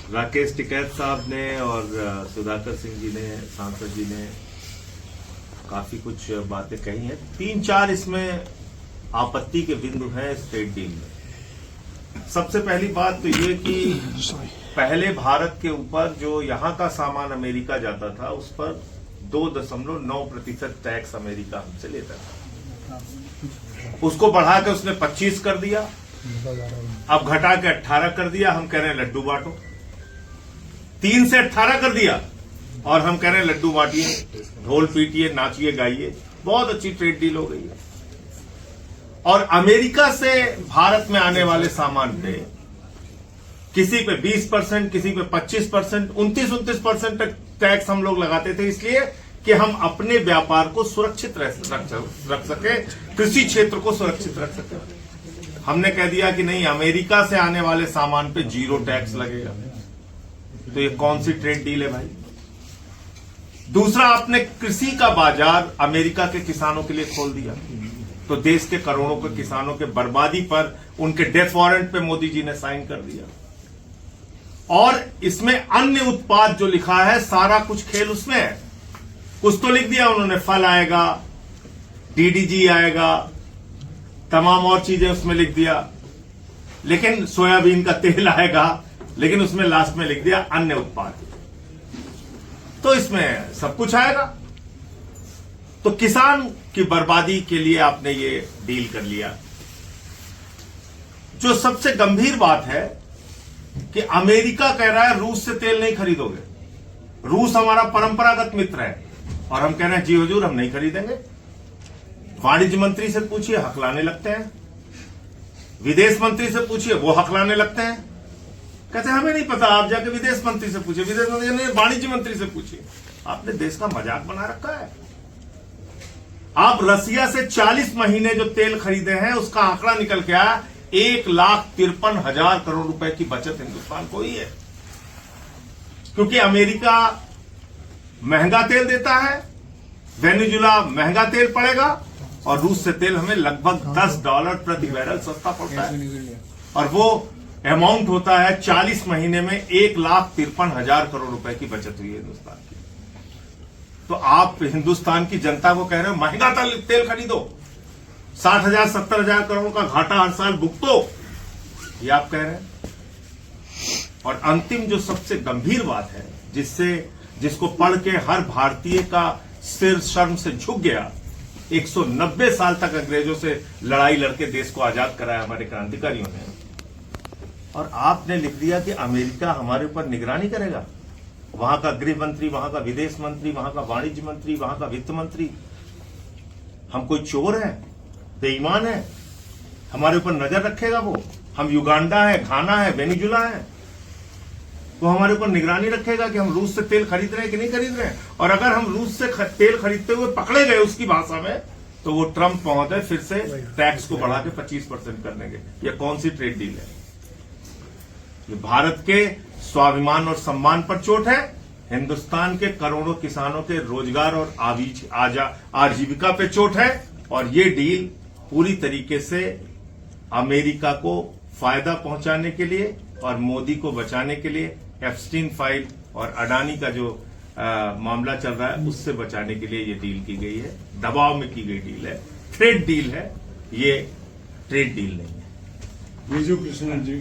राकेश टिकैत साहब ने और सुधाकर सिंह जी ने, सांसद जी ने काफी कुछ बातें कही हैं। 3-4 इसमें आपत्ति के बिंदु हैं इस ट्रेड डील में। सबसे पहली बात तो ये कि पहले भारत के ऊपर जो यहां का सामान अमेरिका जाता था उस पर 2.9% टैक्स अमेरिका हमसे लेता था। उसको बढ़ा के उसने 25 कर दिया, अब घटा के 18 कर दिया। हम कह रहे हैं लड्डू बांटो। 3 से 18 कर दिया और हम कह रहे हैं लड्डू बांटिए, ढोल पीटिए, नाचिए, गाइए। बहुत अच्छी ट्रेड डील हो गई है। और अमेरिका से भारत में आने वाले सामान पे किसी पे 20%, किसी पे 25%, 29% तक टैक्स हम लोग लगाते थे, इसलिए कि हम अपने व्यापार को सुरक्षित रख सके, कृषि क्षेत्र को सुरक्षित रख सके। हमने कह दिया कि नहीं, अमेरिका से आने वाले सामान पे 0 टैक्स लगेगा। तो ये कौन सी ट्रेड डील है भाई? दूसरा, आपने कृषि का बाजार अमेरिका के किसानों के लिए खोल दिया, तो देश के करोड़ों के किसानों के बर्बादी पर उनके डेथ वारंट पे मोदी जी ने साइन कर दिया। और इसमें अन्य उत्पाद जो लिखा है, सारा कुछ खेल उसमें है। कुछ तो लिख दिया उन्होंने, फल आएगा, डीडीजी आएगा, तमाम और चीजें उसमें लिख दिया, लेकिन सोयाबीन का तेल आएगा, लेकिन उसमें लास्ट में लिख दिया अन्य उत्पाद। तो इसमें सब कुछ आएगा। तो किसान की बर्बादी के लिए आपने ये डील कर लिया। जो सबसे गंभीर बात है कि अमेरिका कह रहा है रूस से तेल नहीं खरीदोगे। रूस हमारा परंपरागत मित्र है और हम कह रहे हैं जी हुजूर, हम नहीं खरीदेंगे। वाणिज्य मंत्री से पूछिए, हकलाने लगते हैं। विदेश मंत्री से पूछिए, वो हकलाने लगते हैं। कहते हैं हमें नहीं पता, आप जाके विदेश मंत्री से पूछिए। विदेश मंत्री ने वाणिज्य मंत्री से पूछिए। आपने देश का मजाक बना रखा है। आप रसिया से 40 महीने जो तेल खरीदे हैं उसका आंकड़ा निकल के आया, 1,53,000 करोड़ रुपए की बचत हिंदुस्तान को ही है। क्योंकि अमेरिका महंगा तेल देता है, वेनेजुला महंगा तेल पड़ेगा, और रूस से तेल हमें लगभग $10 प्रति बैरल सस्ता पड़ता है। और वो अमाउंट होता है 40 महीने में 1,53,000 करोड़ रुपए की बचत हुई है हिंदुस्तान की। तो आप हिंदुस्तान की जनता को कह रहे हो महंगा तेल खरीदो, 60,000 70,000 करोड़ का घाटा हर साल भुगतो, ये आप कह रहे हैं। और अंतिम जो सबसे गंभीर बात है, जिसको पढ़ के हर भारतीय का सिर शर्म से झुक गया, 190 साल तक अंग्रेजों से लड़ाई लड़के देश को आजाद कराया हमारे क्रांतिकारियों ने, और आपने लिख दिया कि अमेरिका हमारे ऊपर निगरानी करेगा। वहां का गृह मंत्री, वहां का विदेश मंत्री, वहां का वाणिज्य मंत्री, वहां का वित्त मंत्री, हम कोई चोर है, बेईमान है, हमारे ऊपर नजर रखेगा वो? हम युगांडा है, घाना है, वेनेजुला है, वो हमारे ऊपर निगरानी रखेगा कि हम रूस से तेल खरीद रहे हैं कि नहीं खरीद रहे हैं? और अगर हम रूस से तेल खरीदते हुए पकड़े गए उसकी भाषा में, तो वो ट्रंप महोदय फिर से टैक्स को बढ़ा के 25% कर देंगे। यह कौन सी ट्रेड डील है? ये भारत के स्वाभिमान और सम्मान पर चोट है, हिंदुस्तान के करोड़ों किसानों के रोजगार और आजीविका पे चोट है। और ये डील पूरी तरीके से अमेरिका को फायदा पहुंचाने के लिए और मोदी को बचाने के लिए, एप्स्टीन फाइल और अडानी का जो मामला चल रहा है उससे बचाने के लिए ये डील की गई है। दबाव में की गई डील है, ट्रेड डील है, ये ट्रेड डील नहीं है। विजू कृष्णन जी।